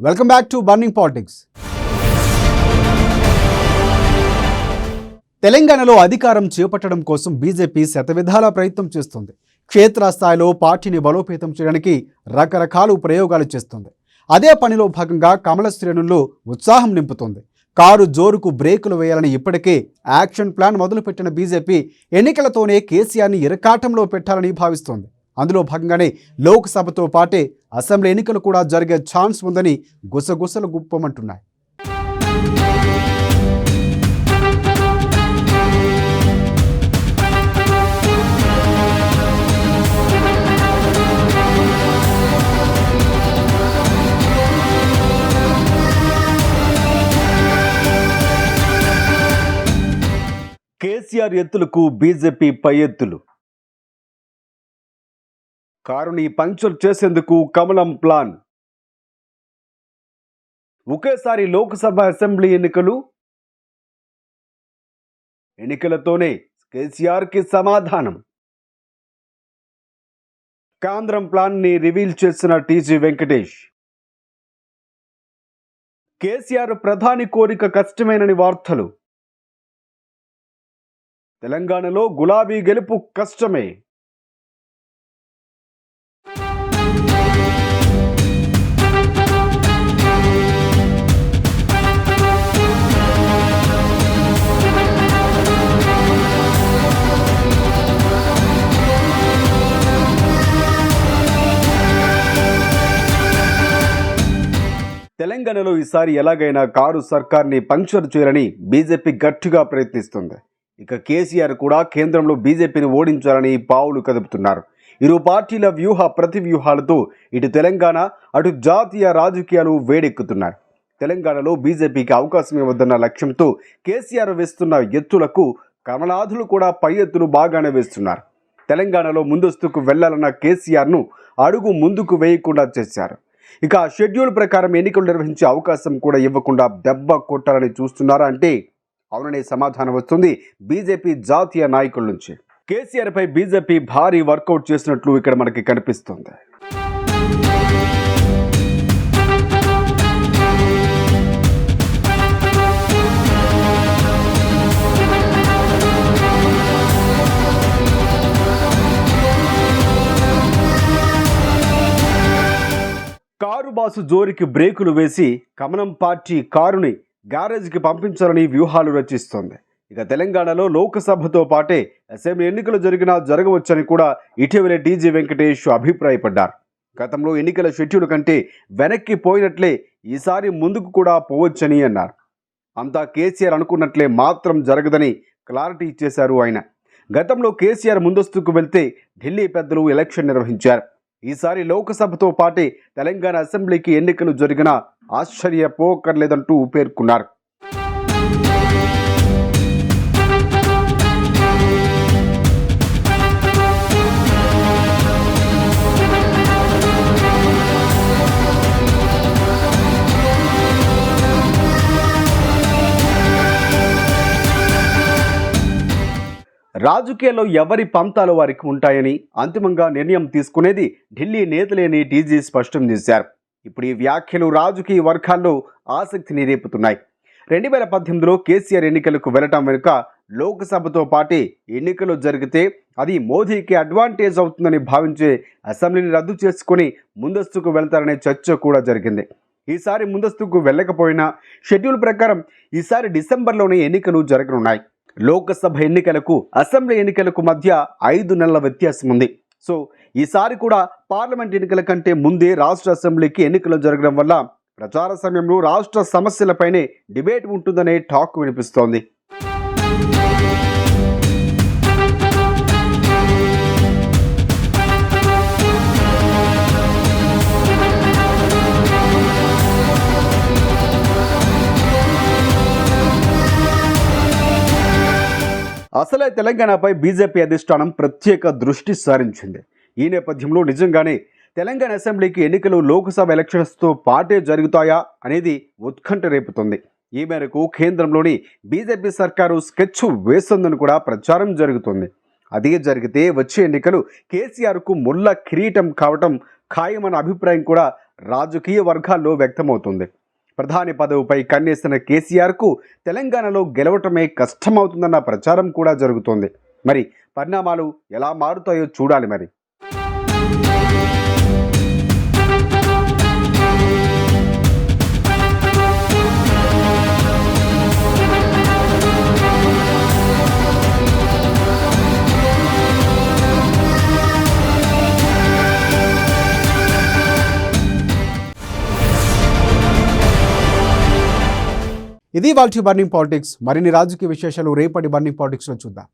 Welcome back to burning politics. తెలంగాణలో అధికారం చేపట్టడం కోసం బీజేపీ శతవిధాల ప్రయత్నం చేస్తుంది. క్షేత్రస్థాయిలో పార్టీని బలోపేతం చేయడానికి రకరకాల ప్రయోగాలు చేస్తుంది. అదే పనిలో భాగంగా కమల శ్రేణుల్లో ఉత్సాహం నింపుతుంది. కారు జోరుకు బ్రేకులు వేయాలని ఇప్పటికే యాక్షన్ ప్లాన్ మొదలుపెట్టిన బీజేపీ ఎన్నికలతోనే కేసీఆర్ని ఇరకాటంలో పెట్టాలని భావిస్తోంది. అందులో భాగంగానే లోక్సభతో పాటే అసెంబ్లీ ఎన్నికలు కూడా జరిగే ఛాన్స్ ఉందని గుసగుసలు గుప్పమంటున్నాయి. కేసీఆర్ ఎత్తులకు బీజేపీ పై ఎత్తులు. కారుని పంక్చర్ చేసేందుకు కమలం ప్లాన్. ఒకేసారి లోక్సభ అసెంబ్లీ ఎన్నికలతోనే కేసీఆర్కి సమాధానం. కేంద్రం ప్లాన్ ని రివీల్ చేసిన టీజీ వెంకటేష్. కేసీఆర్ ప్రధాని కోరిక కష్టమేనని వార్తలు. తెలంగాణలో గులాబీ గెలుపు కష్టమే. తెలంగాణలో ఈసారి ఎలాగైనా కారు సర్కార్ని పంక్చర్ చేయాలని బీజేపీ గట్టిగా ప్రయత్నిస్తుంది. ఇక కేసీఆర్ కూడా కేంద్రంలో బీజేపీని ఓడించాలని పావులు కదుపుతున్నారు. ఇరు పార్టీల ప్రతి వ్యూహాలతో ఇటు తెలంగాణ అటు జాతీయ రాజకీయాలు వేడెక్కుతున్నాయి. తెలంగాణలో బీజేపీకి అవకాశం ఇవ్వద్దన్న లక్ష్యంతో కేసీఆర్ వేస్తున్న ఎత్తులకు కమలాదులు కూడా పై ఎత్తులు బాగానే వేస్తున్నారు. తెలంగాణలో ముందస్తుకు వెళ్లాలన్న కేసీఆర్ను అడుగు ముందుకు వేయకుండా చేశారు. ఇక షెడ్యూల్ ప్రకారం ఎన్నికలు నిర్వహించే అవకాశం కూడా ఇవ్వకుండా దెబ్బ కొట్టాలని చూస్తున్నారా అంటే అవుననే సమాధానం వస్తుంది బీజేపీ జాతీయ నాయకుల నుంచి. కేసీఆర్ పై బీజేపీ భారీ వర్కౌట్ చేసినట్లు ఇక్కడ మనకి కనిపిస్తోంది. కారు బాసు జోరికి బ్రేకులు వేసి కమలం పార్టీ కారుని గ్యారేజ్కి పంపించాలని వ్యూహాలు రచిస్తోంది. ఇక తెలంగాణలో లోక్సభతో పాటే అసెంబ్లీ ఎన్నికలు జరగవచ్చని కూడా ఇటీవలే టీజీ వెంకటేష్ అభిప్రాయపడ్డారు. గతంలో ఎన్నికల షెడ్యూల్ కంటే వెనక్కి పోయినట్లే ఈసారి ముందుకు కూడా పోవచ్చని అన్నారు. అంతా కేసీఆర్ అనుకున్నట్లే మాత్రం జరగదని క్లారిటీ ఇచ్చేశారు ఆయన. గతంలో కేసీఆర్ ముందస్తుకు వెళ్తే ఢిల్లీ పెద్దలు ఎలక్షన్ నిర్వహించారు. ఈసారి లోక్సభతో పాటే తెలంగాణ అసెంబ్లీకి ఎన్నికలు జరిగినా ఆశ్చర్యపోకర్లేదంటూ పేర్కొన్నారు. రాజకీయాల్లో ఎవరి పంతాలు వారికి ఉంటాయని అంతిమంగా నిర్ణయం తీసుకునేది ఢిల్లీ నేతలేని టీజీ స్పష్టం చేశారు. ఇప్పుడు ఈ వ్యాఖ్యలు రాజకీయ వర్గాల్లో ఆసక్తిని రేపుతున్నాయి. 2018లో కేసీఆర్ ఎన్నికలకు వెళ్లటం వెనుక లోక్సభతో పాటే ఎన్నికలు జరిగితే అది మోదీకి అడ్వాంటేజ్ అవుతుందని భావించే అసెంబ్లీని రద్దు చేసుకుని ముందస్తుకు వెళ్తారనే చర్చ కూడా జరిగింది. ఈసారి ముందస్తుకు వెళ్ళకపోయినా షెడ్యూల్ ప్రకారం ఈసారి డిసెంబర్లోనే ఎన్నికలు జరగనున్నాయి. లోక్సభ ఎన్నికలకు అసెంబ్లీ ఎన్నికలకు మధ్య 5 నెలల వ్యత్యాసం ఉంది. సో ఈసారి కూడా పార్లమెంట్ ఎన్నికల కంటే ముందే రాష్ట్ర అసెంబ్లీకి ఎన్నికలు జరగడం వల్ల ప్రచార సమయంలో రాష్ట్ర సమస్యలపైనే డిబేట్ ఉంటుందనే టాక్ వినిపిస్తోంది. అసలే తెలంగాణపై బీజేపీ అధిష్టానం ప్రత్యేక దృష్టి సారించింది. ఈ నేపథ్యంలో నిజంగానే తెలంగాణ అసెంబ్లీకి ఎన్నికలు లోక్సభ ఎలక్షన్స్తో పాటే జరుగుతాయా అనేది ఉత్కంఠ రేపుతుంది. ఈ మేరకు కేంద్రంలోని బీజేపీ సర్కారు స్కెచ్ వేస్తుందని కూడా ప్రచారం జరుగుతుంది. అదే జరిగితే వచ్చే ఎన్నికలు కేసీఆర్కు ముళ్ళ కిరీటం కావటం ఖాయమన్న అభిప్రాయం కూడా రాజకీయ వర్గాల్లో వ్యక్తమవుతుంది. ప్రధాని పదవిపై కన్నేసిన కేసీఆర్కు తెలంగాణలో గెలవటమే కష్టమవుతుందన్న ప్రచారం కూడా జరుగుతోంది. మరి పరిణామాలు ఎలా మారుతాయో చూడాలి మరి. ఇది వాల్టి బర్నింగ్ పాలిటిక్స్. మరిన్ని రాజకీయ విశేషాలు రేపటి బర్నింగ్ పాలిటిక్స్లో చూద్దాం.